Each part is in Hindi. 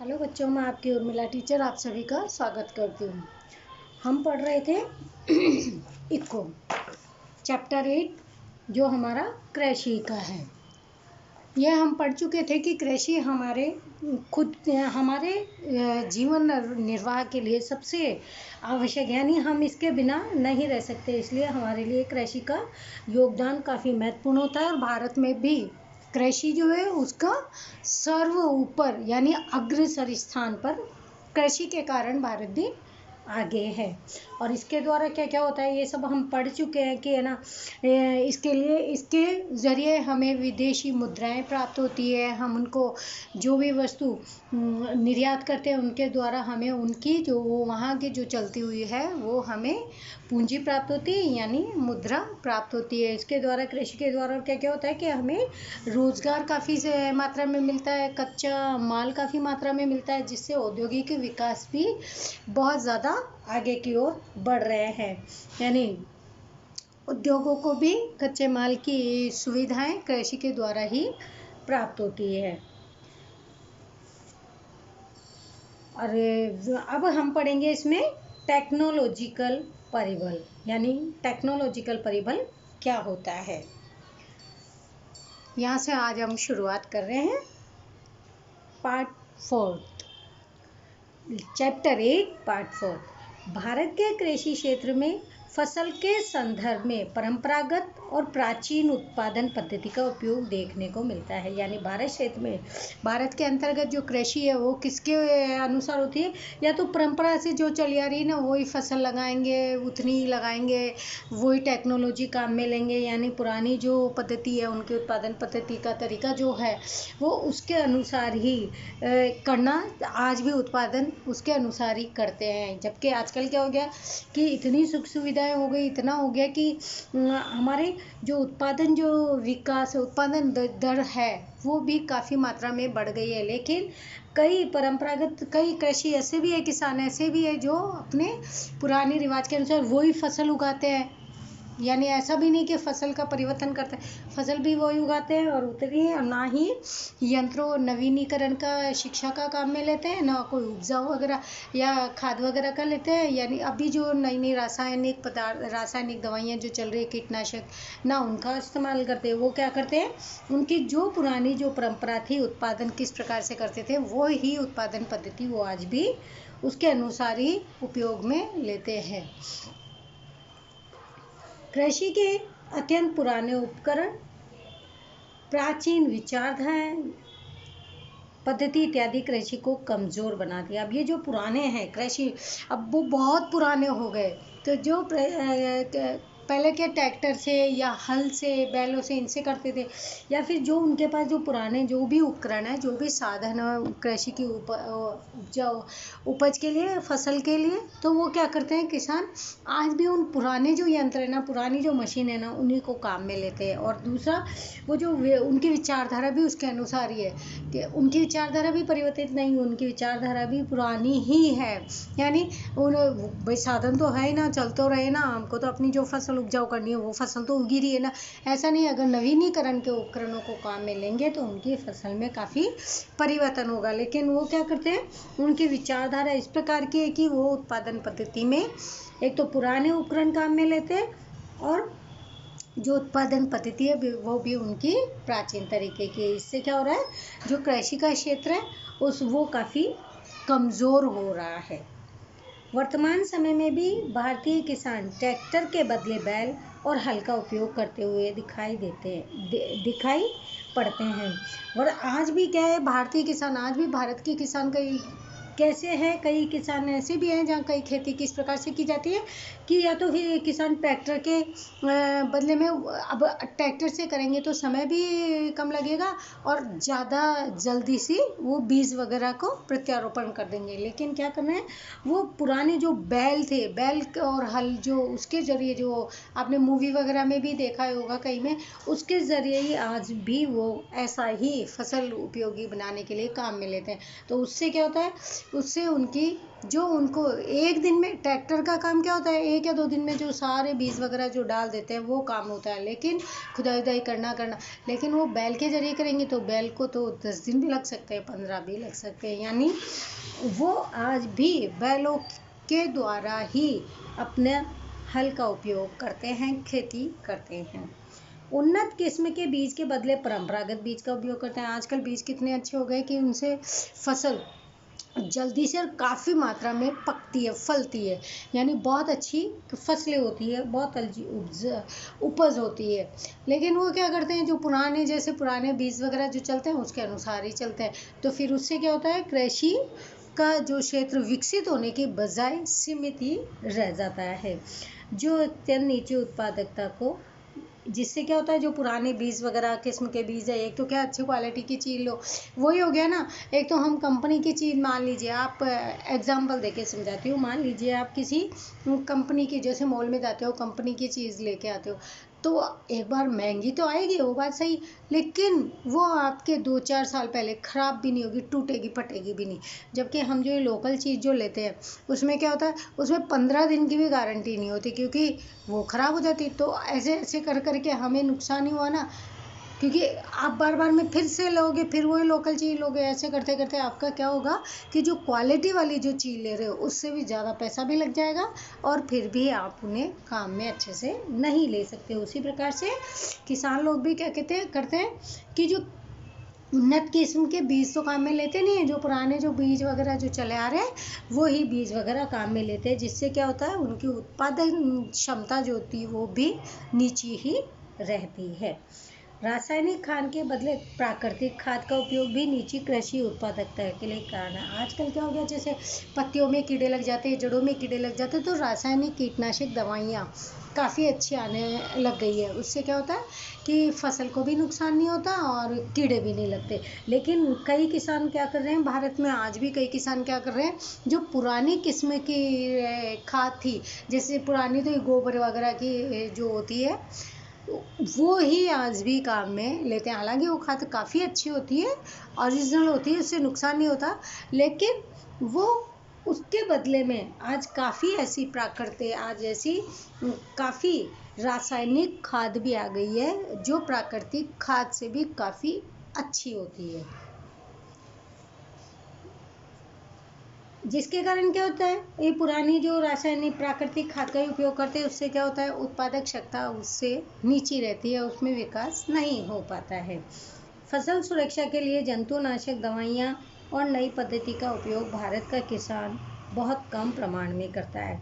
हेलो बच्चों, मैं आपकी उर्मिला टीचर आप सभी का स्वागत करती हूँ। हम पढ़ रहे थे इको चैप्टर 8 जो हमारा कृषि का है। यह हम पढ़ चुके थे कि कृषि हमारे जीवन निर्वाह के लिए सबसे आवश्यक, यानी हम इसके बिना नहीं रह सकते। इसलिए हमारे लिए कृषि का योगदान काफ़ी महत्वपूर्ण होता है और भारत में भी कृषि जो है उसका सर्व ऊपर यानी अग्रसर स्थान पर कृषि के कारण भारत भी आगे है। और इसके द्वारा क्या क्या होता है ये सब हम पढ़ चुके हैं कि है ना, इसके ज़रिए हमें विदेशी मुद्राएं प्राप्त होती है। हम उनको जो भी वस्तु निर्यात करते हैं उनके द्वारा हमें उनकी जो वहाँ की जो चलती हुई है वो हमें पूंजी प्राप्त होती है यानी मुद्रा प्राप्त होती है। इसके द्वारा कृषि के द्वारा क्या क्या होता है कि हमें रोज़गार काफ़ी मात्रा में मिलता है, कच्चा माल काफ़ी मात्रा में मिलता है, जिससे औद्योगिक विकास भी बहुत ज़्यादा आगे की ओर बढ़ रहे हैं। यानी उद्योगों को भी कच्चे माल की सुविधाएं कृषि के द्वारा ही प्राप्त होती है। और अब हम पढ़ेंगे इसमें टेक्नोलॉजिकल परिबल, यानी टेक्नोलॉजिकल परिबल क्या होता है। यहाँ से आज हम शुरुआत कर रहे हैं पार्ट 4 चैप्टर 8 पार्ट 4। भारत के कृषि क्षेत्र में फसल के संदर्भ में परंपरागत और प्राचीन उत्पादन पद्धति का उपयोग देखने को मिलता है। यानी भारत क्षेत्र में, भारत के अंतर्गत जो कृषि है वो किसके अनुसार होती है, या तो परंपरा से जो चली आ रही है ना वही फसल लगाएंगे, उतनी ही लगाएंगे, वही टेक्नोलॉजी काम में लेंगे। यानी पुरानी जो पद्धति है उनकी उत्पादन पद्धति का तरीका जो है वो उसके अनुसार ही करना, आज भी उत्पादन उसके अनुसार ही करते हैं। जबकि आजकल क्या हो गया कि इतनी सुख सुविधाएं हो गई, इतना हो गया कि हमारे जो उत्पादन उत्पादन दर है वो भी काफ़ी मात्रा में बढ़ गई है। लेकिन कई परंपरागत कई कृषि ऐसे भी है, किसान ऐसे भी है जो अपने पुराने रिवाज के अनुसार वही फसल उगाते हैं। यानी ऐसा भी नहीं कि फसल का परिवर्तन करते हैं, फसल भी वही उगाते हैं और उतनी ना ही यंत्रों नवीनीकरण का शिक्षा का काम में लेते हैं, ना कोई उपजाऊ वगैरह या खाद वगैरह का लेते हैं। यानी अभी जो नई नई रासायनिक दवाइयाँ जो चल रही है, कीटनाशक, ना उनका इस्तेमाल करते हैं। वो क्या करते हैं, उनकी जो पुरानी जो परंपरा थी उत्पादन किस प्रकार से करते थे वो ही उत्पादन पद्धति वो आज भी उसके अनुसार ही उपयोग में लेते हैं। कृषि के अत्यंत पुराने उपकरण, प्राचीन विचारधाराएं, पद्धति इत्यादि कृषि को कमज़ोर बना दिया। अब ये जो पुराने हैं कृषि, अब वो बहुत पुराने हो गए। तो जो पहले के ट्रैक्टर से या हल से, बैलों से, इनसे करते थे, या फिर जो उनके पास जो पुराने जो भी उपकरण है, जो भी साधन है कृषि की उपज के लिए, फसल के लिए, तो वो क्या करते हैं किसान आज भी उन पुराने जो यंत्र है ना, पुरानी जो मशीन है ना, उन्हीं को काम में लेते हैं। और दूसरा वो जो उनकी विचारधारा भी उसके अनुसार ही है कि उनकी विचारधारा भी परिवर्तित नहीं, उनकी विचारधारा भी पुरानी ही है। यानी भाई साधन तो है ही ना, चल तो रहे ना, हमको तो अपनी जो फसल उपजाऊ करनी है वो फसल तो उगी रही है ना। ऐसा नहीं, अगर नवीनीकरण के उपकरणों को काम में लेंगे तो उनकी फसल में काफ़ी परिवर्तन होगा। लेकिन वो क्या करते हैं, उनकी विचारधारा इस प्रकार की है कि वो उत्पादन पद्धति में एक तो पुराने उपकरण काम में लेते हैं और जो उत्पादन पद्धति है वो भी उनकी प्राचीन तरीके की है। इससे क्या हो रहा है, जो कृषि का क्षेत्र है वो काफ़ी कमज़ोर हो रहा है। वर्तमान समय में भी भारतीय किसान ट्रैक्टर के बदले बैल और हल का उपयोग करते हुए दिखाई पड़ते हैं। और आज भी क्या है, भारतीय किसान, आज भी भारत के किसान कैसे हैं, कई किसान ऐसे भी हैं जहाँ कई खेती किस प्रकार से की जाती है कि या तो फिर किसान ट्रैक्टर के बदले में, अब ट्रैक्टर से करेंगे तो समय भी कम लगेगा और ज़्यादा जल्दी से वो बीज वगैरह को प्रत्यारोपण कर देंगे। लेकिन क्या करना है, वो पुराने जो बैल थे, बैल और हल, जो उसके ज़रिए जो आपने मूवी वगैरह में भी देखा होगा कई में, उसके ज़रिए ही आज भी वो ऐसा ही फसल उपयोगी बनाने के लिए काम में लेते हैं। तो उससे क्या होता है उससे उनको एक दिन में, ट्रैक्टर का काम क्या होता है, 1 या 2 दिन में जो सारे बीज वगैरह जो डाल देते हैं वो काम होता है, लेकिन खुदाई करना लेकिन वो बैल के जरिए करेंगे तो बैल को तो 10 दिन भी लग सकते हैं, 15 भी लग सकते हैं। यानी वो आज भी बैलों के द्वारा ही अपने हल का उपयोग करते हैं, खेती करते हैं। उन्नत किस्म के बीज के बदले परंपरागत बीज का उपयोग करते हैं। आजकल बीज कितने अच्छे हो गए कि उनसे फसल जल्दी से और काफ़ी मात्रा में पकती है, फलती है, यानी बहुत अच्छी फसलें होती है, बहुत उपज होती है। लेकिन वो क्या करते हैं, जो पुराने बीज वगैरह जो चलते हैं उसके अनुसार ही चलते हैं, तो फिर उससे क्या होता है, कृषि का जो क्षेत्र विकसित होने के बजाय सीमित ही रह जाता है, जो अत्यंत नीची उत्पादकता को, जिससे क्या होता है, जो पुराने बीज वगैरह किस्म के बीज है, एक तो क्या अच्छी क्वालिटी की चीज़ लो, वही हो गया ना। एक तो हम कंपनी की चीज़, मान लीजिए आप, एग्जांपल देके समझाती हूँ, मान लीजिए आप किसी कंपनी की, जैसे मॉल में जाते हो, कंपनी की चीज़ लेके आते हो, तो एक बार महंगी तो आएगी, वो बात सही, लेकिन वो आपके 2-4 साल पहले ख़राब भी नहीं होगी, टूटेगी फटेगी भी नहीं। जबकि हम जो ये लोकल चीज़ जो लेते हैं उसमें क्या होता है, उसमें 15 दिन की भी गारंटी नहीं होती, क्योंकि वो ख़राब हो जाती। तो ऐसे ऐसे कर करके हमें नुकसान ही हुआ ना, क्योंकि आप बार बार में फिर से लोगे, फिर वही लोकल चीज़ लोगे, ऐसे करते करते आपका क्या होगा कि जो क्वालिटी वाली जो चीज़ ले रहे हो उससे भी ज़्यादा पैसा भी लग जाएगा, और फिर भी आप उन्हें काम में अच्छे से नहीं ले सकते। उसी प्रकार से किसान लोग भी क्या करते हैं कि जो उन्नत किस्म के बीज तो काम में लेते नहीं है, जो पुराने जो बीज वगैरह जो चले आ रहे हैं वो ही बीज वगैरह काम में लेते हैं, जिससे क्या होता है, उनकी उत्पादन क्षमता जो होती है वो भी नीची ही रहती है। रासायनिक खाद के बदले प्राकृतिक खाद का उपयोग भी नीची कृषि उत्पादकता के लिए कारण है। आजकल क्या हो गया, जैसे पत्तियों में कीड़े लग जाते हैं, जड़ों में कीड़े लग जाते हैं, तो रासायनिक कीटनाशक दवाइयाँ काफ़ी अच्छी आने लग गई है। उससे क्या होता है कि फसल को भी नुकसान नहीं होता और कीड़े भी नहीं लगते। लेकिन कई किसान क्या कर रहे हैं, भारत में आज भी कई किसान क्या कर रहे हैं, जो पुरानी किस्म की खाद थी, जैसे पुरानी तो गोबर वगैरह की जो होती है, वो ही आज भी काम में लेते हैं। हालांकि वो खाद काफ़ी अच्छी होती है, ओरिजिनल होती है, उससे नुकसान नहीं होता, लेकिन वो उसके बदले में आज काफ़ी ऐसी काफ़ी रासायनिक खाद भी आ गई है, जो प्राकृतिक खाद से भी काफ़ी अच्छी होती है, जिसके कारण क्या होता है, ये पुरानी जो रासायनिक प्राकृतिक खाद का ही उपयोग करते हैं, उससे क्या होता है, उत्पादक क्षमता उससे नीची रहती है, उसमें विकास नहीं हो पाता है। फसल सुरक्षा के लिए जंतुनाशक दवाइयाँ और नई पद्धति का उपयोग भारत का किसान बहुत कम प्रमाण में करता है।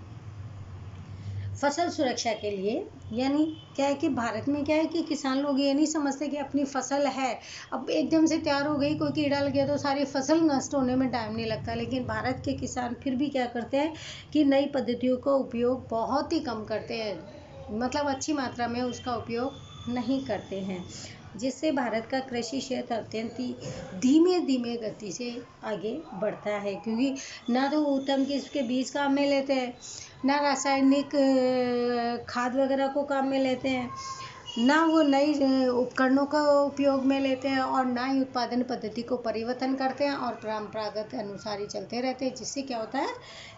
फसल सुरक्षा के लिए, यानी क्या है कि भारत में क्या है कि किसान लोग ये नहीं समझते कि अपनी फसल है, अब एकदम से तैयार हो गई, कोई कीड़ा लग गया तो सारी फसल नष्ट होने में टाइम नहीं लगता। लेकिन भारत के किसान फिर भी क्या करते हैं कि नई पद्धतियों का उपयोग बहुत ही कम करते हैं, मतलब अच्छी मात्रा में उसका उपयोग नहीं करते हैं, जिससे भारत का कृषि क्षेत्र अत्यंत ही धीमे धीमे गति से आगे बढ़ता है, क्योंकि ना तो उत्तम किस्म के बीज काम में लेते हैं, ना रासायनिक खाद वगैरह को काम में लेते हैं, ना वो नई उपकरणों का उपयोग में लेते हैं, और ना ही उत्पादन पद्धति को परिवर्तन करते हैं, और परंपरागत अनुसार ही चलते रहते हैं, जिससे क्या होता है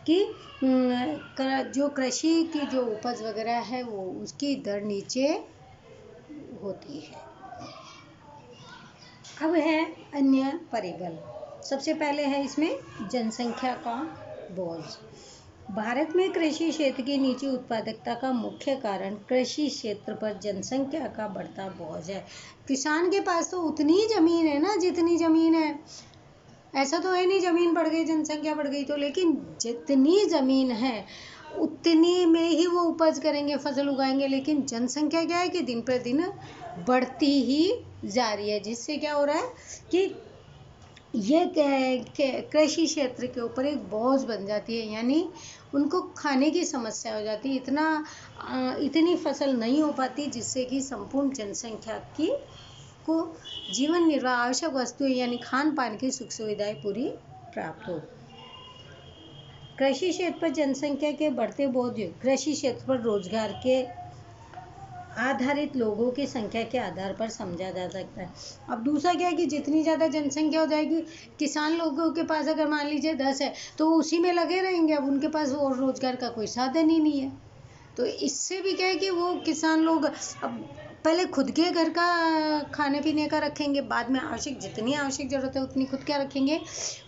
कि जो कृषि की जो उपज वगैरह है वो उसकी दर नीचे होती है। अब है अन्य परिबल। सबसे पहले है इसमें जनसंख्या का बोझ। भारत में कृषि क्षेत्र की नीची उत्पादकता का मुख्य कारण कृषि क्षेत्र पर जनसंख्या का बढ़ता बोझ है। किसान के पास तो उतनी ही जमीन है ना जितनी जमीन है, ऐसा तो है नहीं जमीन बढ़ गई जनसंख्या बढ़ गई तो, लेकिन जितनी जमीन है उतनी में ही वो उपज करेंगे, फसल उगाएंगे, लेकिन जनसंख्या क्या है कि दिन पर दिन बढ़ती ही जा रही है, जिससे क्या हो रहा है कि ये कृषि क्षेत्र के ऊपर एक बोझ बन जाती है, यानी उनको खाने की समस्या हो जाती है, इतनी फसल नहीं हो पाती जिससे कि संपूर्ण जनसंख्या को जीवन निर्वाह आवश्यक वस्तुएं यानी खान पान की सुख सुविधाएं पूरी प्राप्त हो। कृषि क्षेत्र पर जनसंख्या के बढ़ते बोझ कृषि क्षेत्र पर रोजगार के आधारित लोगों की संख्या के आधार पर समझा जा सकता है। अब दूसरा क्या है कि जितनी ज़्यादा जनसंख्या हो जाएगी, किसान लोगों के पास अगर मान लीजिए 10 है तो उसी में लगे रहेंगे, अब उनके पास और रोजगार का कोई साधन ही नहीं है। तो इससे भी क्या है कि वो किसान लोग अब पहले खुद के घर का खाने पीने का रखेंगे, बाद में जितनी आवश्यक ज़रूरत है उतनी खुद क्या रखेंगे,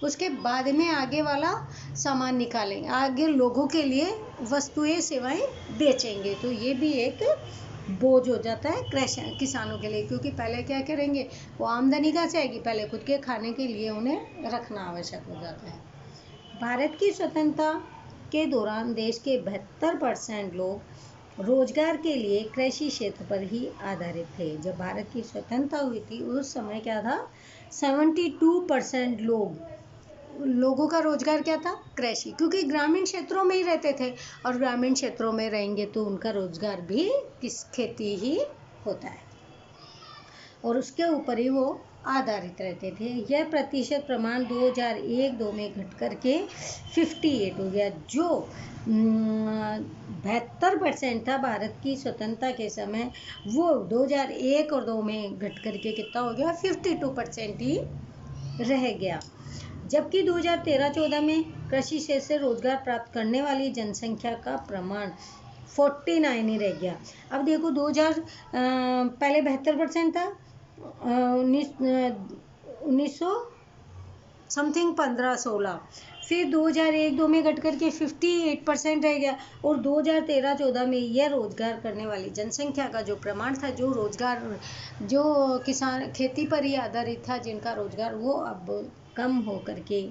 उसके बाद में आगे वाला सामान निकालेंगे, आगे लोगों के लिए वस्तुएं सेवाएं बेचेंगे। तो ये भी एक बोझ हो जाता है किसानों के लिए, क्योंकि पहले क्या करेंगे, वो आमदनी कहाँ से आएगी, पहले खुद के खाने के लिए उन्हें रखना आवश्यक हो जाता है। भारत की स्वतंत्रता के दौरान देश के 72% लोग रोजगार के लिए कृषि क्षेत्र पर ही आधारित थे। जब भारत की स्वतंत्रता हुई थी उस समय क्या था, 72% लोगों का रोजगार क्या था, कृषि, क्योंकि ग्रामीण क्षेत्रों में ही रहते थे और ग्रामीण क्षेत्रों में रहेंगे तो उनका रोजगार भी खेती ही होता है और उसके ऊपर ही वो आधारित रहते थे। यह प्रतिशत प्रमाण 2001-2 में घट करके 58 हो गया, जो 72% था भारत की स्वतंत्रता के समय, वो 2001 और 2 में घट करके कितना हो गया, 52% ही रह गया। जबकि 2013-14 में कृषि क्षेत्र से रोजगार प्राप्त करने वाली जनसंख्या का प्रमाण 49 ही रह गया। अब देखो 2000 पहले 72% था, 1900 समथिंग 15-16, फिर 2001-2 में घट करके 58% रह गया और 2013-14 में यह रोजगार करने वाली जनसंख्या का जो प्रमाण था, जो किसान खेती पर ही आधारित था जिनका रोजगार, वो अब कम हो करके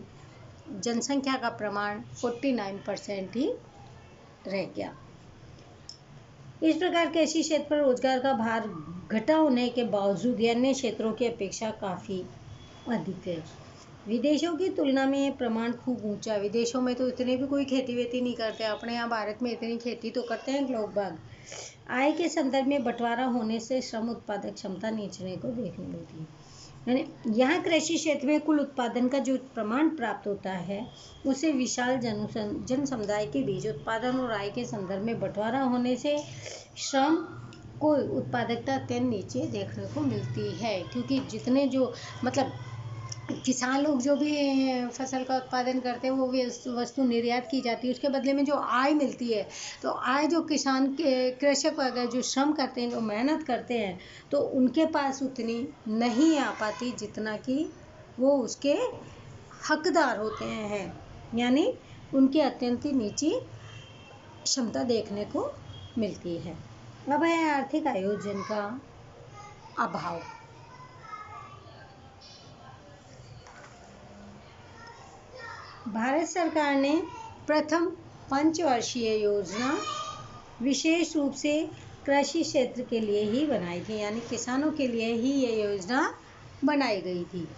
जनसंख्या का प्रमाण 49% ही रह गया। इस प्रकार कृषि क्षेत्र पर रोजगार का भार घटा होने के बावजूद अन्य क्षेत्रों की अपेक्षा काफ़ी अधिक है। विदेशों की तुलना में ये प्रमाण खूब ऊंचा है। विदेशों में तो इतने भी कोई खेती वेती नहीं करते, अपने यहाँ भारत में इतनी खेती तो करते हैं लोग बाग। आय के संदर्भ में बंटवारा होने से श्रम उत्पादक क्षमता नीचने को देखने मिलती है। यानी यहाँ कृषि क्षेत्र में कुल उत्पादन का जो प्रमाण प्राप्त होता है उसे विशाल जन समुदाय के बीच उत्पादन और आय के संदर्भ में बंटवारा होने से श्रम को उत्पादकता अत्यंत नीचे देखने को मिलती है, क्योंकि जितने जो मतलब किसान लोग जो भी फसल का उत्पादन करते हैं वो भी वस्तु निर्यात की जाती है, उसके बदले में जो आय मिलती है, तो आय जो किसान के कृषक वगैरह जो श्रम करते हैं, जो मेहनत करते हैं, तो उनके पास उतनी नहीं आ पाती जितना कि वो उसके हकदार होते हैं। यानी उनकी अत्यंत ही नीची क्षमता देखने को मिलती है। अब है आर्थिक आयोजन का अभाव। भारत सरकार ने प्रथम पंचवर्षीय योजना विशेष रूप से कृषि क्षेत्र के लिए ही बनाई थी, यानी किसानों के लिए ही ये योजना बनाई गई थी।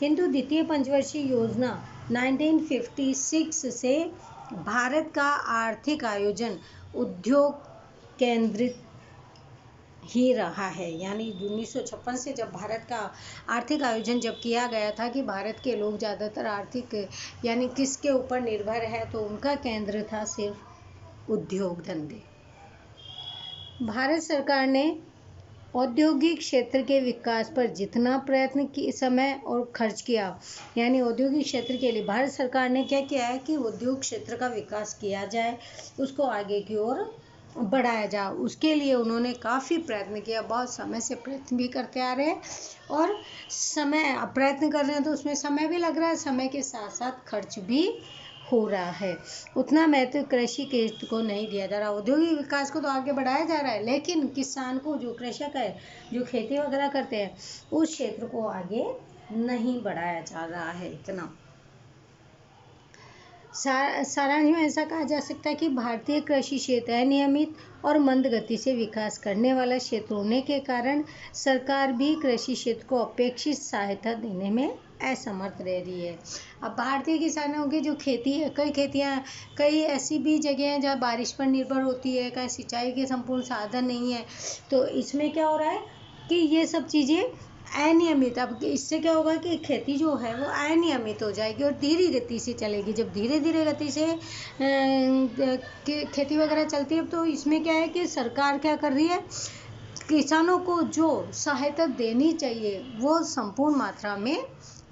किंतु द्वितीय पंचवर्षीय योजना 1956 से भारत का आर्थिक आयोजन उद्योग केंद्रित ही रहा है। यानी 1956 से जब भारत का आर्थिक आयोजन जब किया गया था कि भारत के लोग ज़्यादातर आर्थिक यानी किसके ऊपर निर्भर है, तो उनका केंद्र था सिर्फ उद्योग धंधे। भारत सरकार ने औद्योगिक क्षेत्र के विकास पर जितना प्रयत्न की समय और खर्च किया, यानी औद्योगिक क्षेत्र के लिए भारत सरकार ने क्या किया है कि उद्योग क्षेत्र का विकास किया जाए, उसको आगे की ओर बढ़ाया जाए, उसके लिए उन्होंने काफ़ी प्रयत्न किया, बहुत समय से प्रयत्न भी करते आ रहे हैं और प्रयत्न कर रहे हैं तो उसमें समय भी लग रहा है, समय के साथ साथ खर्च भी हो रहा है। उतना महत्व कृषि क्षेत्र को नहीं दिया जा रहा। औद्योगिक विकास को तो आगे बढ़ाया जा रहा है, लेकिन किसान को, जो कृषक है, जो खेती वगैरह करते हैं, उस क्षेत्र को आगे नहीं बढ़ाया जा रहा है इतना। सारांश में ऐसा कहा जा सकता है कि भारतीय कृषि क्षेत्र अनियमित और मंद गति से विकास करने वाला क्षेत्र होने के कारण सरकार भी कृषि क्षेत्र को अपेक्षित सहायता देने में असमर्थ रह रही है। अब भारतीय किसानों की जो खेती है, कई ऐसी भी जगह हैं जहाँ बारिश पर निर्भर होती है, कहीं सिंचाई के संपूर्ण साधन नहीं है, तो इसमें क्या हो रहा है कि ये सब चीज़ें अनियमित। अब इससे क्या होगा कि खेती जो है वो अनियमित हो जाएगी और धीरे गति से चलेगी। जब धीरे धीरे गति से खेती वगैरह चलती है तो इसमें क्या है कि सरकार क्या कर रही है किसानों को जो सहायता देनी चाहिए वो संपूर्ण मात्रा में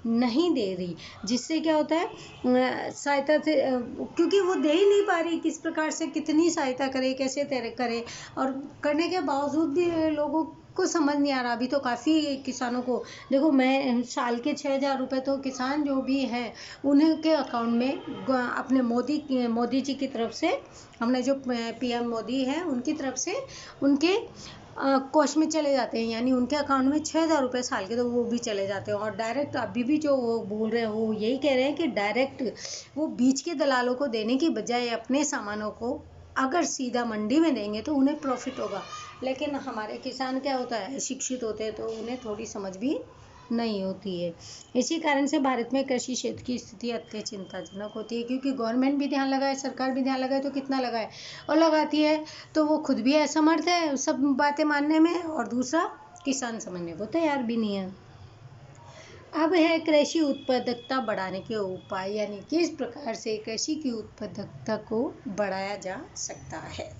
नहीं दे रही, जिससे क्या होता है सहायता से क्योंकि वो दे ही नहीं पा रही, किस प्रकार से कितनी सहायता करे, कैसे करे, और करने के बावजूद भी लोगों को समझ नहीं आ रहा। अभी तो काफ़ी किसानों को देखो, मैं साल के 6,000 रुपये तो किसान जो भी हैं उनके अकाउंट में अपने मोदी जी की तरफ से, हमने जो PM मोदी है उनकी तरफ से उनके कोष में चले जाते हैं, यानी उनके अकाउंट में 6,000 रुपये साल के तो वो भी चले जाते हैं। और डायरेक्ट अभी भी जो वो बोल रहे हैं वो यही कह रहे हैं कि डायरेक्ट वो बीच के दलालों को देने की बजाय अपने सामानों को अगर सीधा मंडी में देंगे तो उन्हें प्रॉफिट होगा। लेकिन हमारे किसान क्या होता है, शिक्षित होते हैं तो उन्हें थोड़ी समझ भी नहीं होती है। इसी कारण से भारत में कृषि क्षेत्र की स्थिति अत्यंत चिंताजनक होती है, क्योंकि गवर्नमेंट भी ध्यान लगाए, सरकार भी ध्यान लगाए तो कितना लगाए, और लगाती है तो वो खुद भी असमर्थ है सब बातें मानने में, और दूसरा किसान समझने को तैयार भी नहीं है। अब है कृषि उत्पादकता बढ़ाने के उपाय, यानी किस प्रकार से कृषि की उत्पादकता को बढ़ाया जा सकता है।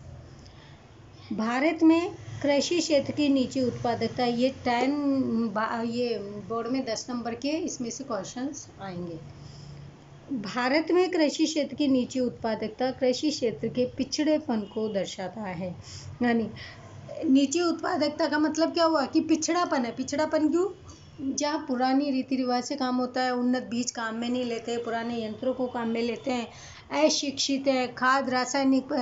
भारत में कृषि क्षेत्र की नीचे उत्पादकता, ये बोर्ड में 10 नंबर के इसमें से क्वेश्चंस आएंगे। भारत में कृषि क्षेत्र की नीचे उत्पादकता कृषि क्षेत्र के पिछड़ेपन को दर्शाता है। यानी नीचे उत्पादकता का मतलब क्या हुआ कि पिछड़ापन है। पिछड़ापन क्यों? जहाँ पुरानी रीति रिवाज से काम होता है, उन्नत बीज काम में नहीं लेते, पुराने यंत्रों को काम में लेते हैं, अशिक्षित है, रासायनिक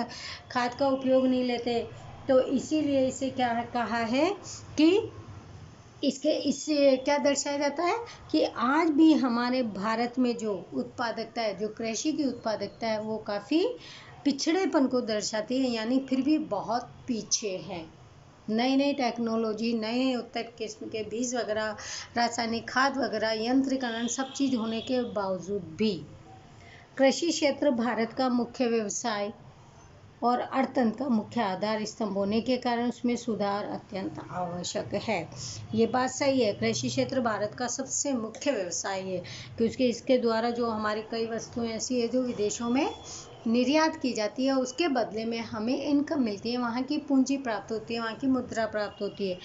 खाद का उपयोग नहीं लेते, तो इसीलिए इसे क्या कहा है कि इससे क्या दर्शाया जाता है कि आज भी हमारे भारत में जो उत्पादकता है, जो कृषि की उत्पादकता है, वो काफ़ी पिछड़ेपन को दर्शाती है, यानी फिर भी बहुत पीछे है। नई नई टेक्नोलॉजी, नए उत्तर किस्म के बीज वगैरह, रासायनिक खाद वगैरह, यंत्रीकरण सब चीज़ होने के बावजूद भी कृषि क्षेत्र भारत का मुख्य व्यवसाय और अर्थतंत्र का मुख्य आधार स्तंभ होने के कारण उसमें सुधार अत्यंत आवश्यक है। ये बात सही है, कृषि क्षेत्र भारत का सबसे मुख्य व्यवसाय है, क्योंकि इसके द्वारा जो हमारी कई वस्तुएं ऐसी है जो विदेशों में निर्यात की जाती है, उसके बदले में हमें इनकम मिलती है, वहाँ की पूंजी प्राप्त होती है, वहाँ की मुद्रा प्राप्त होती है।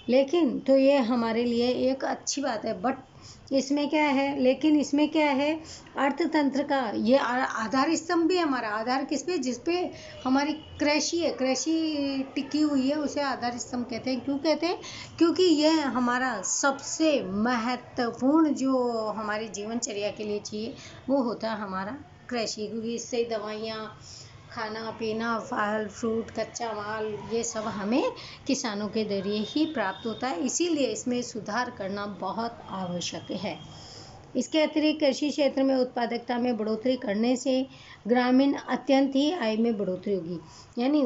लेकिन तो ये हमारे लिए एक अच्छी बात है, बट इसमें क्या है, लेकिन इसमें क्या है, अर्थतंत्र का ये आधार स्तंभ भी है हमारा। आधार किस पे? जिस पे हमारी कृषि है, कृषि टिकी हुई है, उसे आधार स्तंभ कहते हैं। क्यों कहते हैं? क्योंकि यह हमारा सबसे महत्वपूर्ण जो हमारी जीवनचर्या के लिए चाहिए वो होता है हमारा कृषि, क्योंकि इससे दवाइयाँ, खाना पीना, फल फ्रूट, कच्चा माल, ये सब हमें किसानों के जरिए ही प्राप्त होता है। इसीलिए इसमें सुधार करना बहुत आवश्यक है। इसके अतिरिक्त कृषि क्षेत्र में उत्पादकता में बढ़ोतरी करने से ग्रामीण अत्यंत ही आय में बढ़ोतरी होगी। यानी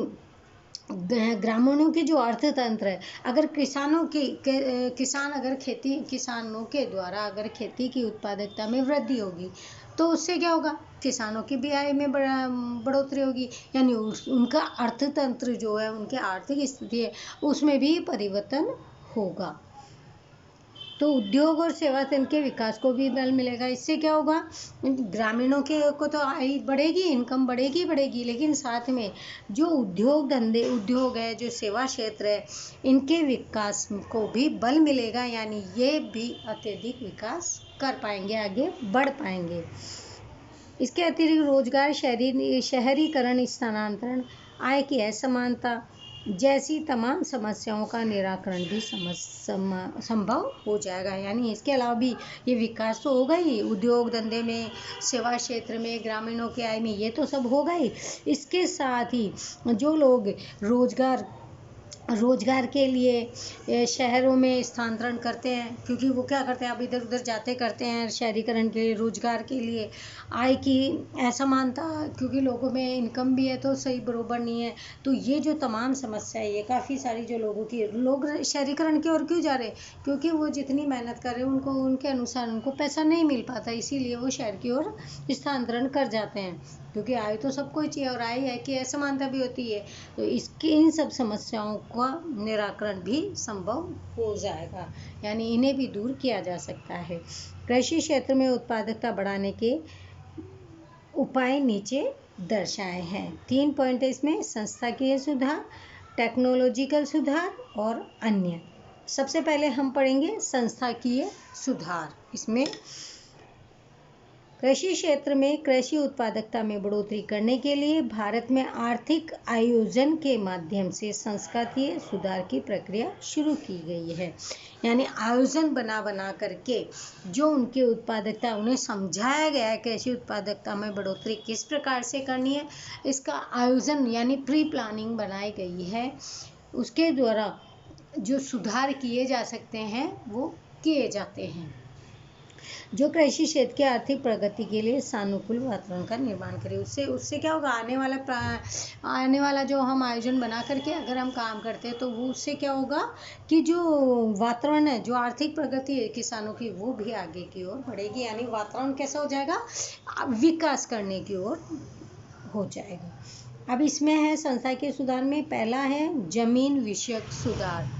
ग्रामीणों की जो अर्थतंत्र है, अगर किसानों के द्वारा अगर खेती की उत्पादकता में वृद्धि होगी तो उससे क्या होगा, किसानों की भी आय में बढ़ोतरी होगी, यानी उनका अर्थतंत्र जो है, उनकी आर्थिक स्थिति है, उसमें भी परिवर्तन होगा। तो उद्योग और सेवा तंत्र के विकास को भी बल मिलेगा। इससे क्या होगा, ग्रामीणों को तो आय बढ़ेगी, इनकम बढ़ेगी, लेकिन साथ में जो उद्योग है, जो सेवा क्षेत्र है, इनके विकास को भी बल मिलेगा, यानी ये भी अत्यधिक विकास कर पाएंगे, आगे बढ़ पाएंगे। इसके अतिरिक्त रोजगार, शहरीकरण, स्थानांतरण, आय की असमानता जैसी तमाम समस्याओं का निराकरण भी संभव हो जाएगा। यानी इसके अलावा भी ये विकास तो होगा ही, उद्योग धंधे में, सेवा क्षेत्र में, ग्रामीणों की आय में, ये तो सब होगा ही। इसके साथ ही जो लोग रोजगार के लिए शहरों में स्थानांतरण करते हैं, क्योंकि वो क्या करते हैं, अब इधर उधर जाते करते हैं शहरीकरण के लिए, रोजगार के लिए, आय की असमानता, क्योंकि लोगों में इनकम भी है तो सही बरोबर नहीं है, तो ये जो तमाम समस्या है, ये काफ़ी सारी जो लोग शहरीकरण की ओर क्यों जा रहे हैं, क्योंकि वो जितनी मेहनत कर रहे हैं उनको उनके अनुसार उनको पैसा नहीं मिल पाता, इसीलिए वो शहर की ओर स्थानांतरण कर जाते हैं, क्योंकि आय तो सबको ही चाहिए और आय की असमानता भी होती है। तो इन सब समस्याओं का निराकरण भी संभव हो जाएगा, यानी इन्हें भी दूर किया जा सकता है। कृषि क्षेत्र में उत्पादकता बढ़ाने के उपाय नीचे दर्शाए हैं। 3 पॉइंट है इसमें: संस्थाकीय सुधार, टेक्नोलॉजिकल सुधार और अन्य। सबसे पहले हम पढ़ेंगे संस्थाकीय सुधार। इसमें कृषि क्षेत्र में कृषि उत्पादकता में बढ़ोतरी करने के लिए भारत में आर्थिक आयोजन के माध्यम से संस्थाकीय सुधार की प्रक्रिया शुरू की गई है। यानी आयोजन बना करके जो उनकी उत्पादकता, उन्हें समझाया गया है कृषि उत्पादकता में बढ़ोतरी किस प्रकार से करनी है, इसका आयोजन यानी प्री प्लानिंग बनाई गई है। उसके द्वारा जो सुधार किए जा सकते हैं वो किए जाते हैं, जो कृषि क्षेत्र की आर्थिक प्रगति के लिए सानुकूल वातावरण का निर्माण करे। उससे क्या होगा, आने वाला जो हम आयोजन बना करके अगर हम काम करते हैं तो वो उससे क्या होगा कि जो वातावरण है, जो आर्थिक प्रगति है किसानों की, वो भी आगे की ओर बढ़ेगी। यानी वातावरण कैसा हो जाएगा, विकास करने की ओर हो जाएगा। अब इसमें है संस्था के सुधार में पहला है जमीन विषयक सुधार।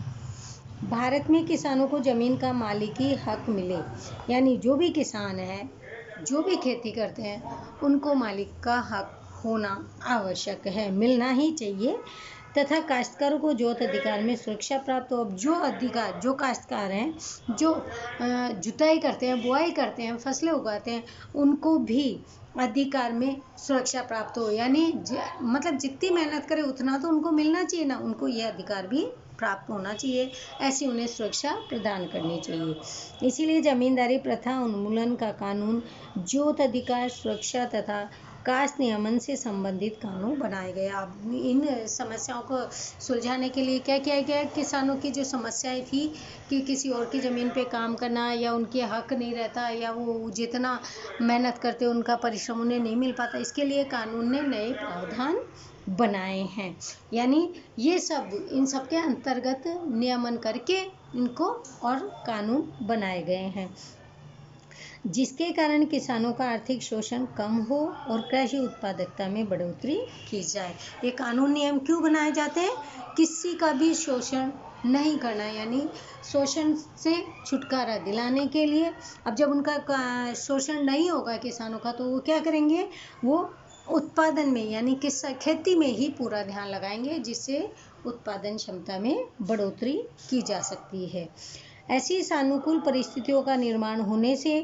भारत में किसानों को जमीन का मालिकी हक मिले, यानी जो भी किसान है, जो भी खेती करते हैं, उनको मालिक का हक होना आवश्यक है, मिलना ही चाहिए। तथा काश्तकारों को जोत अधिकार में सुरक्षा प्राप्त हो। अब जो काश्तकार हैं, जो जुताई करते हैं, बुआई करते हैं, फसलें उगाते हैं, उनको भी अधिकार में सुरक्षा प्राप्त हो। यानी मतलब जितनी मेहनत करे उतना तो उनको मिलना चाहिए ना, उनको यह अधिकार भी प्राप्त होना चाहिए, ऐसी उन्हें सुरक्षा प्रदान करनी चाहिए। इसीलिए जमींदारी प्रथा उन्मूलन का कानून, जोत अधिकार सुरक्षा तथा कास्ट नियमन से संबंधित कानून बनाए गए। अब इन समस्याओं को सुलझाने के लिए क्या किया गया, किसानों की जो समस्याएं थी कि किसी और की ज़मीन पे काम करना या उनके हक नहीं रहता, या वो जितना मेहनत करते उनका परिश्रम उन्हें नहीं मिल पाता, इसके लिए कानून ने नए प्रावधान बनाए हैं। यानी ये सब, इन सब के अंतर्गत नियमन करके इनको और कानून बनाए गए हैं, जिसके कारण किसानों का आर्थिक शोषण कम हो और कृषि उत्पादकता में बढ़ोतरी की जाए। ये कानून नियम क्यों बनाए जाते हैं, किसी का भी शोषण नहीं करना, यानी शोषण से छुटकारा दिलाने के लिए। अब जब उनका शोषण नहीं होगा किसानों का, तो वो क्या करेंगे, वो उत्पादन में यानी खेती में ही पूरा ध्यान लगाएंगे, जिससे उत्पादन क्षमता में बढ़ोतरी की जा सकती है। ऐसी सानुकूल परिस्थितियों का निर्माण होने से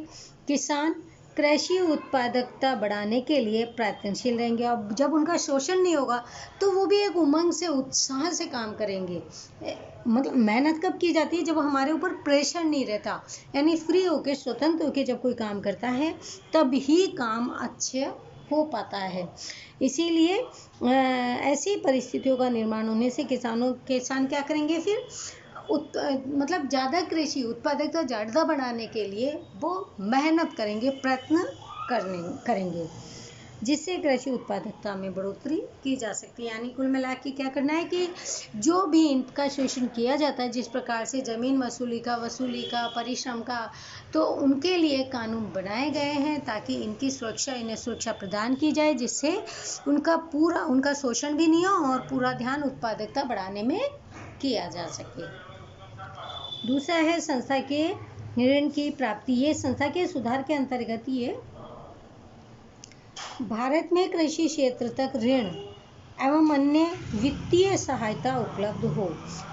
किसान कृषि उत्पादकता बढ़ाने के लिए प्रयत्नशील रहेंगे। अब जब उनका शोषण नहीं होगा तो वो भी एक उमंग से, उत्साह से काम करेंगे। मतलब मेहनत कब की जाती है, जब हमारे ऊपर प्रेशर नहीं रहता, यानी फ्री होके, स्वतंत्र होके जब कोई काम करता है तब ही काम अच्छे हो पाता है। इसीलिए ऐसी परिस्थितियों का निर्माण होने से किसान क्या करेंगे, फिर मतलब ज़्यादा कृषि उत्पादकता ज़्यादा बढ़ाने के लिए वो मेहनत करेंगे, प्रयत्न करेंगे, जिससे कृषि उत्पादकता में बढ़ोतरी की जा सकती है। यानी कुल मिला के क्या करना है कि जो भी इनका शोषण किया जाता है, जिस प्रकार से जमीन वसूली का, परिश्रम का, तो उनके लिए कानून बनाए गए हैं ताकि इनकी सुरक्षा, इन्हें सुरक्षा प्रदान की जाए, जिससे उनका शोषण भी नहीं हो और पूरा ध्यान उत्पादकता बढ़ाने में किया जा सके। दूसरा है संस्था के ऋण की प्राप्ति। ये संस्था के सुधार के अंतर्गत ये भारत में कृषि क्षेत्र तक ऋण एवं अन्य वित्तीय सहायता उपलब्ध हो।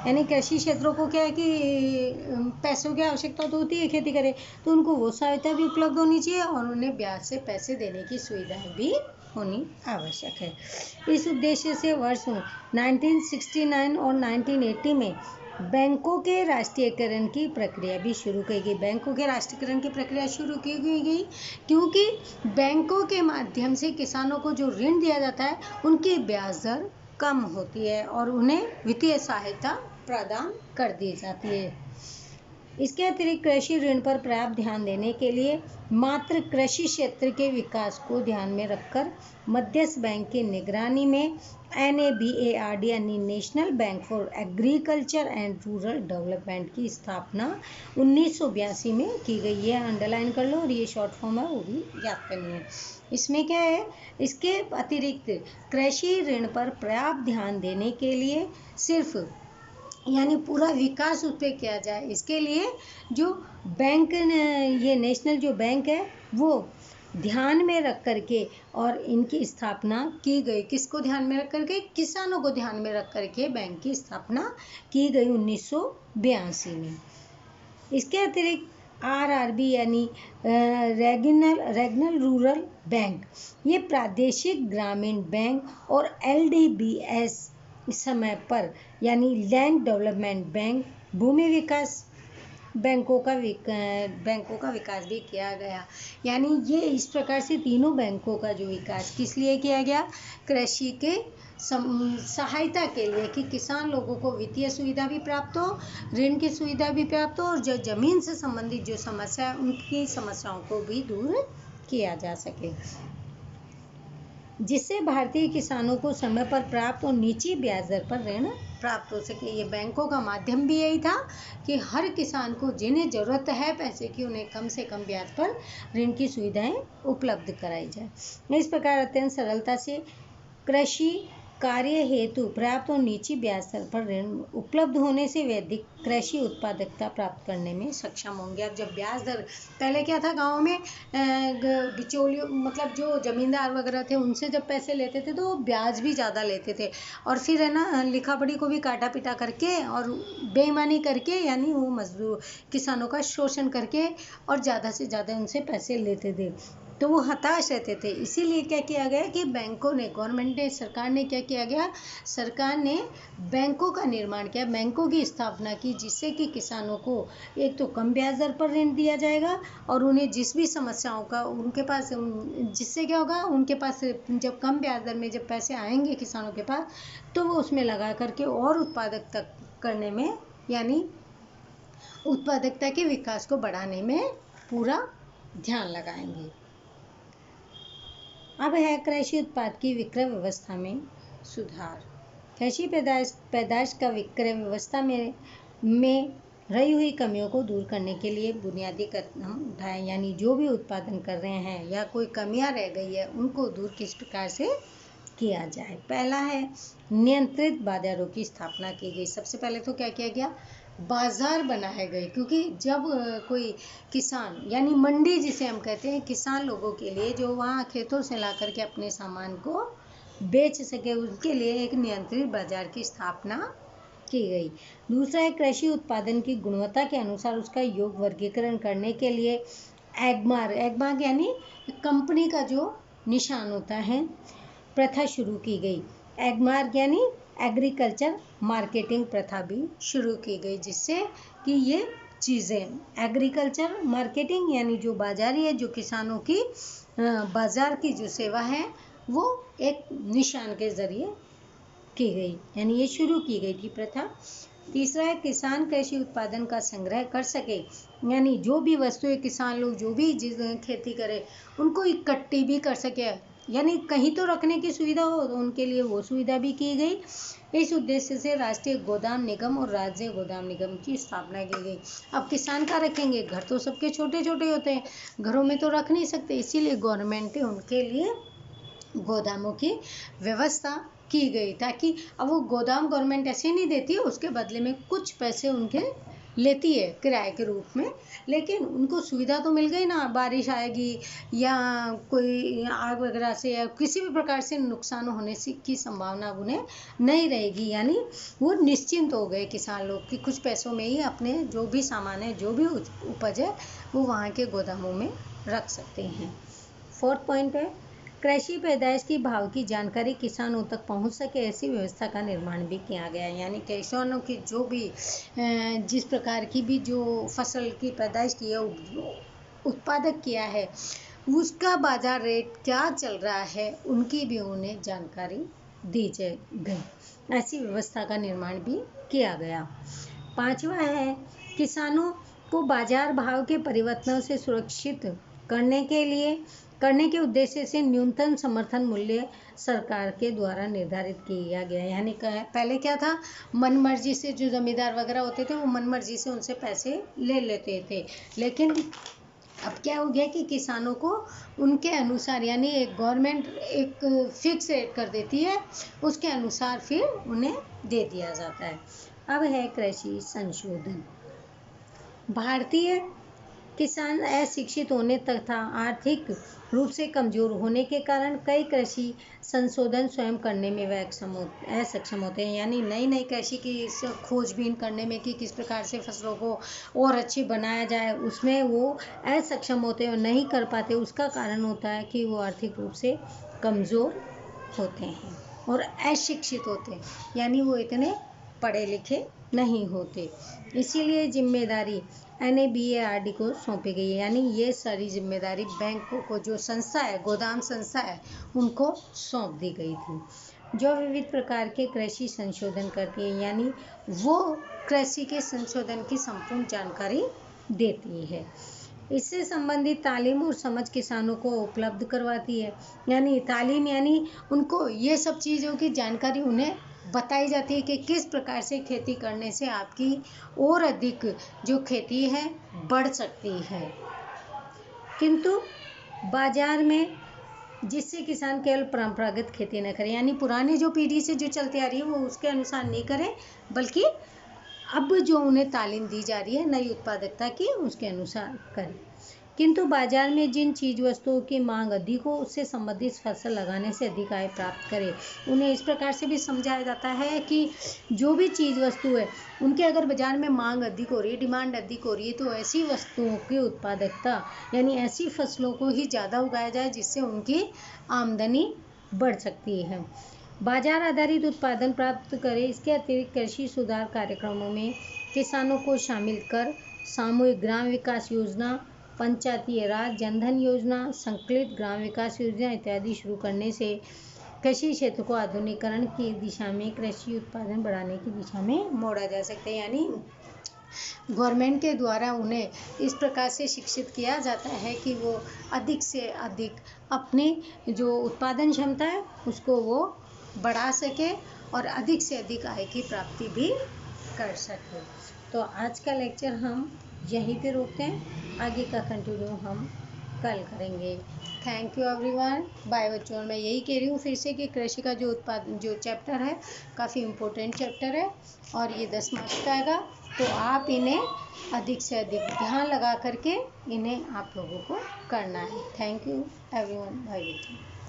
यानी कृषि क्षेत्रों को क्या है कि पैसों की आवश्यकता तो होती है, खेती करे तो उनको वो सहायता भी उपलब्ध होनी चाहिए और उन्हें ब्याज से पैसे देने की सुविधाएं भी होनी आवश्यक है। इस उद्देश्य से वर्ष 1969 और 1980 में बैंकों के राष्ट्रीयकरण की प्रक्रिया भी शुरू की गई। बैंकों के राष्ट्रीयकरण की प्रक्रिया शुरू की गई क्योंकि बैंकों के माध्यम से किसानों को जो ऋण दिया जाता है उनकी ब्याज दर कम होती है और उन्हें वित्तीय सहायता प्रदान कर दी जाती है। इसके अतिरिक्त कृषि ऋण पर पर्याप्त ध्यान देने के लिए मात्र कृषि क्षेत्र के विकास को ध्यान में रखकर मध्यस्थ बैंक की निगरानी में NABARD यानी national bank for agriculture and rural development की स्थापना 1982 में की गई है। अंडरलाइन कर लो, और ये शॉर्ट फॉर्म है, वो भी याद करनी है। इसमें क्या है, इसके अतिरिक्त कृषि ऋण पर पर्याप्त ध्यान देने के लिए सिर्फ यानी पूरा विकास उस पर किया जाए, इसके लिए जो बैंक, ये नेशनल जो बैंक है वो ध्यान में रख करके और इनकी स्थापना की गई। किसको ध्यान में रख करके? किसानों को ध्यान में रख करके बैंक की स्थापना की गई 1982 में। इसके अतिरिक्त आरआरबी यानी रीजनल रूरल बैंक, ये प्रादेशिक ग्रामीण बैंक और एलडीबीएस समय पर यानी लैंड डेवलपमेंट बैंक, भूमि विकास बैंकों का विकास भी किया गया। यानी ये इस प्रकार से तीनों बैंकों का जो विकास किस लिए किया गया? कृषि के सहायता के लिए, कि किसान लोगों को वित्तीय सुविधा भी प्राप्त हो, ऋण की सुविधा भी प्राप्त हो, और जो जमीन से संबंधित जो समस्या है उनकी समस्याओं को भी दूर किया जा सके, जिससे भारतीय किसानों को समय पर प्राप्त और नीची ब्याज दर पर ऋण प्राप्त हो सके। ये बैंकों का माध्यम भी यही था कि हर किसान को जिन्हें ज़रूरत है पैसे की, उन्हें कम से कम ब्याज पर ऋण की सुविधाएं उपलब्ध कराई जाए। इस प्रकार अत्यंत सरलता से कृषि कार्य हेतु पर्याप्त और नीची ब्याज दर पर ऋण उपलब्ध होने से वे अधिक कृषि उत्पादकता प्राप्त करने में सक्षम होंगे। अब जब ब्याज दर, पहले क्या था गाँव में बिचौलियों मतलब जो जमींदार वगैरह थे उनसे जब पैसे लेते थे तो वो ब्याज भी ज़्यादा लेते थे, और फिर है ना लिखा पढ़ी को भी काटा पिटा करके और बेईमानी करके, यानी वो मजदूर किसानों का शोषण करके और ज़्यादा से ज़्यादा उनसे पैसे लेते थे, तो वो हताश रहते थे। इसीलिए क्या किया गया कि बैंकों ने, गवर्नमेंट ने, सरकार ने क्या किया गया? सरकार ने बैंकों का निर्माण किया, बैंकों की स्थापना की, जिससे कि किसानों को एक तो कम ब्याज दर पर ऋण दिया जाएगा और उन्हें जिस भी समस्याओं का उनके पास, जिससे क्या होगा, उनके पास जब कम ब्याज दर में जब पैसे आएंगे किसानों के पास, तो वो उसमें लगा करके और उत्पादकता करने में, यानी उत्पादकता के विकास को बढ़ाने में पूरा ध्यान लगाएंगे। अब है कृषि उत्पाद की विक्रय व्यवस्था में सुधार। कृषि पैदाश का विक्रय व्यवस्था में रही हुई कमियों को दूर करने के लिए बुनियादी कदम उठाएं, यानी जो भी उत्पादन कर रहे हैं या कोई कमियां रह गई है उनको दूर किस प्रकार से किया जाए। पहला है नियंत्रित बाजारों की स्थापना की गई। सबसे पहले तो क्या किया गया? बाजार बनाए गए, क्योंकि जब कोई किसान, यानी मंडी जिसे हम कहते हैं, किसान लोगों के लिए जो वहाँ खेतों से ला करके अपने सामान को बेच सके, उसके लिए एक नियंत्रित बाजार की स्थापना की गई। दूसरा है कृषि उत्पादन की गुणवत्ता के अनुसार उसका योग्य वर्गीकरण करने के लिए एगमार्क यानी कंपनी का जो निशान होता है, प्रथा शुरू की गई। एगमार्क यानी एग्रीकल्चर मार्केटिंग प्रथा भी शुरू की गई, जिससे कि ये चीज़ें एग्रीकल्चर मार्केटिंग यानी जो बाजारी है, जो किसानों की बाजार की जो सेवा है वो एक निशान के ज़रिए की गई, यानी ये शुरू की गई थी प्रथा। तीसरा है किसान कृषि उत्पादन का संग्रह कर सके, यानी जो भी वस्तुएं किसान लोग जो भी खेती करे उनको इकट्ठी भी कर सके, यानी कहीं तो रखने की सुविधा हो, तो उनके लिए वो सुविधा भी की गई। इस उद्देश्य से राष्ट्रीय गोदाम निगम और राज्य गोदाम निगम की स्थापना की गई। अब किसान कहाँ रखेंगे? घर तो सबके छोटे छोटे होते हैं, घरों में तो रख नहीं सकते, इसीलिए गवर्नमेंट ने उनके लिए गोदामों की व्यवस्था की गई, ताकि अब वो गोदाम गवर्नमेंट ऐसे नहीं देती है, उसके बदले में कुछ पैसे उनके लेती है किराए के रूप में, लेकिन उनको सुविधा तो मिल गई ना, बारिश आएगी या कोई आग वगैरह से या किसी भी प्रकार से नुकसान होने की संभावना उन्हें नहीं रहेगी, यानी वो निश्चिंत हो गए किसान लोग कि कुछ पैसों में ही अपने जो भी सामान है, जो भी उपज है, वो वहाँ के गोदामों में रख सकते हैं। फोर्थ पॉइंट है कृषि पैदाइश की भाव की जानकारी किसानों तक पहुंच सके, ऐसी व्यवस्था का निर्माण भी किया गया। यानी किसानों की जो भी जिस प्रकार की भी जो फसल की पैदाइश की है, उत्पादक किया है, उसका बाजार रेट क्या चल रहा है, उनकी भी उन्हें जानकारी दी गई। ऐसी व्यवस्था का निर्माण भी किया गया। पांचवा है किसानों को बाजार भाव के परिवर्तनों से सुरक्षित करने के उद्देश्य से न्यूनतम समर्थन मूल्य सरकार के द्वारा निर्धारित किया गया। यानी पहले क्या था, मनमर्जी से जो जमींदार वगैरह होते थे वो मनमर्जी से उनसे पैसे ले लेते थे, लेकिन अब क्या हो गया कि किसानों को उनके अनुसार, यानी एक गवर्नमेंट एक फिक्स रेट कर देती है, उसके अनुसार फिर उन्हें दे दिया जाता है। अब है कृषि संशोधन। भारतीय किसान अशिक्षित होने तथा आर्थिक रूप से कमजोर होने के कारण कई कृषि संशोधन स्वयं करने में वे असक्षम होते हैं। यानी नई नई कृषि की खोजबीन करने में कि किस प्रकार से फसलों को और अच्छी बनाया जाए, उसमें वो असक्षम होते हैं और नहीं कर पाते। उसका कारण होता है कि वो आर्थिक रूप से कमज़ोर होते हैं और अशिक्षित होते हैं, यानी वो इतने पढ़े लिखे नहीं होते। इसीलिए जिम्मेदारी NABARD को सौंपी गई है, यानी ये सारी जिम्मेदारी बैंकों को, जो संस्था है, गोदाम संस्था है, उनको सौंप दी गई थी, जो विविध प्रकार के कृषि संशोधन करती है, यानी वो कृषि के संशोधन की संपूर्ण जानकारी देती है। इससे संबंधित तालीम और समझ किसानों को उपलब्ध करवाती है। यानी तालीम यानी उनको ये सब चीज़ों की जानकारी उन्हें बताई जाती है कि किस प्रकार से खेती करने से आपकी और अधिक जो खेती है बढ़ सकती है। किंतु बाजार में जिससे किसान केवल परंपरागत खेती न करें, यानी पुरानी जो पीढ़ी से जो चलती आ रही है वो उसके अनुसार नहीं करें, बल्कि अब जो उन्हें तालीम दी जा रही है नई उत्पादकता की, उसके अनुसार करें। किंतु बाजार में जिन चीज़ वस्तुओं की मांग अधिक हो, उससे संबंधित फसल लगाने से अधिक आय प्राप्त करें। उन्हें इस प्रकार से भी समझाया जाता है कि जो भी चीज़ वस्तु है, उनके अगर बाजार में मांग अधिक हो रही है, डिमांड अधिक हो रही है, तो ऐसी वस्तुओं की उत्पादकता यानी ऐसी फसलों को ही ज़्यादा उगाया जाए जिससे उनकी आमदनी बढ़ सकती है। बाजार आधारित उत्पादन प्राप्त करें। इसके अतिरिक्त कृषि सुधार कार्यक्रमों में किसानों को शामिल कर सामूहिक ग्राम विकास योजना, पंचायती राज जनधन योजना, संकलित ग्राम विकास योजना इत्यादि शुरू करने से कृषि क्षेत्र को आधुनिकीकरण की दिशा में, कृषि उत्पादन बढ़ाने की दिशा में मोड़ा जा सकता है। यानी गवर्नमेंट के द्वारा उन्हें इस प्रकार से शिक्षित किया जाता है कि वो अधिक से अधिक अपनी जो उत्पादन क्षमता है उसको वो बढ़ा सके और अधिक से अधिक आय की प्राप्ति भी कर सके। तो आज का लेक्चर हम यहीं पे रोकते हैं, आगे का कंटिन्यू हम कल करेंगे। थैंक यू एवरीवन, बाय बच्चों। मैं यही कह रही हूँ फिर से कि कृषि का जो चैप्टर है काफ़ी इम्पोर्टेंट चैप्टर है और ये 10 मार्क्स का आएगा, तो आप इन्हें अधिक से अधिक ध्यान लगा करके इन्हें आप लोगों को करना है। थैंक यू एवरीवन, बाय बच्चों।